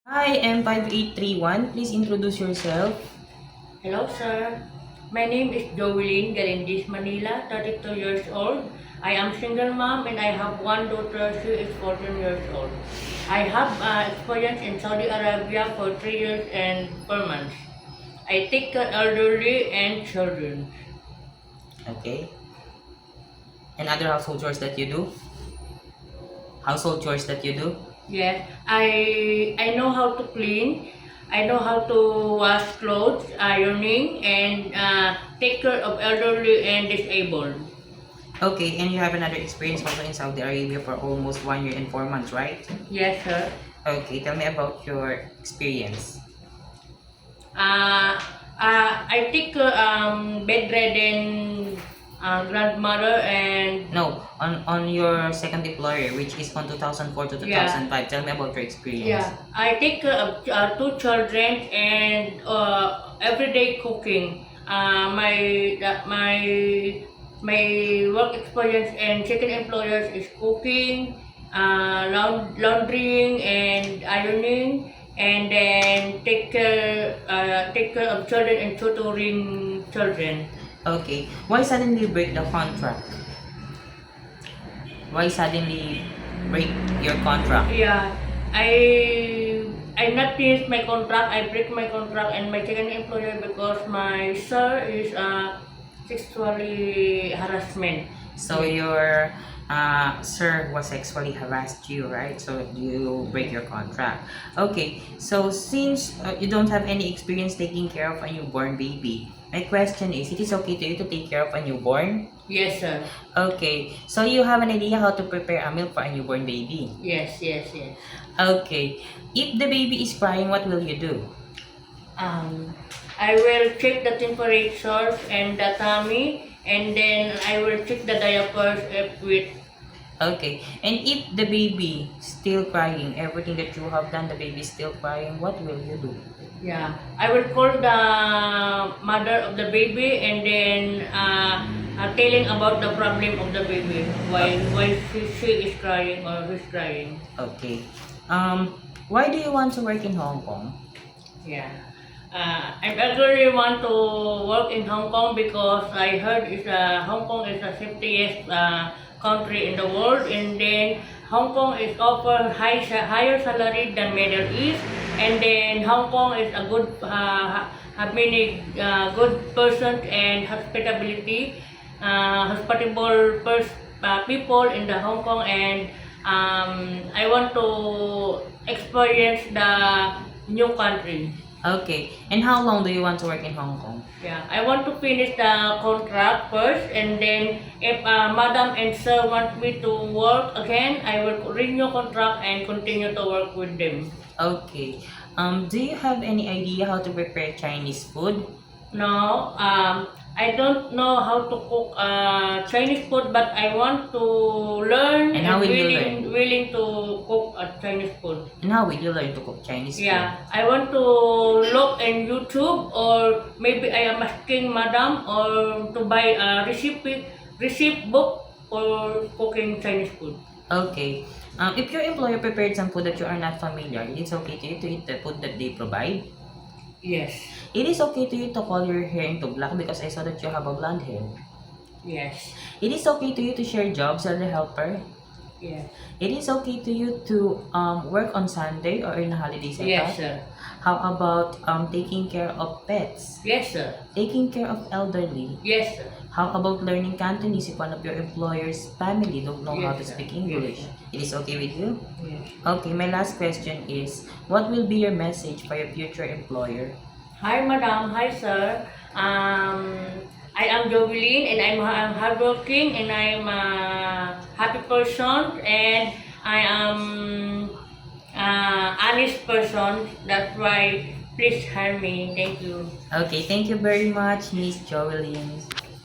Hi, M5831. Please introduce yourself. Hello, sir. My name is Jovelyn Galindis Manila, 32 years old. I am single mom and I have one daughter. She is 14 years old. I have experience in Saudi Arabia for 3 years and 4 months. I take care elderly and children. Okay. And other household chores that you do? Household chores that you do? Yes, I know how to clean. I know how to wash clothes, ironing, and take care of elderly and disabled. Okay, and you have another experience also in Saudi Arabia for almost 1 year and 4 months, right? Yes, sir. Okay, tell me about your experience. Uh, I take bedridden grandmother and No, on your second employer, which is on 2004 to yeah, 2005. Tell me about your experience. yeah. I take care of two children and everyday cooking. My work experience and second employers is cooking, laundrying and ironing, and then take care of children and tutoring children. Okay, why suddenly break the contract? Why suddenly break your contract? Yeah, I not finish my contract. I break my contract and my second employer because my sir is sexually harassment. So your sir was sexually harassed you, right? So you break your contract. Okay, so since you don't have any experience taking care of a newborn baby, my question is, it is okay to you to take care of a newborn? Yes, sir. Okay, so you have an idea how to prepare a meal for a newborn baby? Yes, yes, yes. Okay, if the baby is crying, what will you do? Um, I will check the temperature and the tummy, and then I will check the diapers if with. Okay, and if the baby still crying, everything that you have done, the baby is still crying, what will you do? Yeah, I will call the mother of the baby and then telling about the problem of the baby. Why she is crying or he's crying. Okay. Why do you want to work in Hong Kong? Yeah. I actually want to work in Hong Kong because I heard Hong Kong is the safest country in the world, and then Hong Kong is offer higher salary than Middle East, and then Hong Kong is a good have many good person and hospitable people in the Hong Kong, and I want to experience the new country. Okay. And how long do you want to work in Hong Kong? Yeah, I want to finish the contract first, and then if Madam and Sir want me to work again, I will renew contract and continue to work with them. Okay. Do you have any idea how to prepare Chinese food? No, I don't know how to cook Chinese food, but I want to learn And how will you willing to cook Chinese food. And how will you learn to cook Chinese Yeah, food? I want to look in YouTube, or maybe I am asking Madam or to buy a recipe book for cooking Chinese food. Okay. If your employer prepared some food that you are not familiar, it's okay to you to eat the food that they provide. Yes, It is okay to you to color your hair into black because I saw that you have a blonde hair. yes, It is okay to you to share jobs as a helper. yes, It is okay to you to work on Sunday or in a holiday setup. yes, sir. How about taking care of pets? Yes, sir. Taking care of elderly? Yes, sir. How about learning Cantonese if one of your employer's family don't know how to Yes, sir. speak English? Yes, sir. It is okay with you? Yes. Okay, my last question is, what will be your message for your future employer? Hi, Madam. Hi, sir. I am Jovelyn, and I'm hardworking, and I'm a happy person, and I am honest person. That's why please hire me. Thank you. Okay, thank you very much, Miss Joelyn.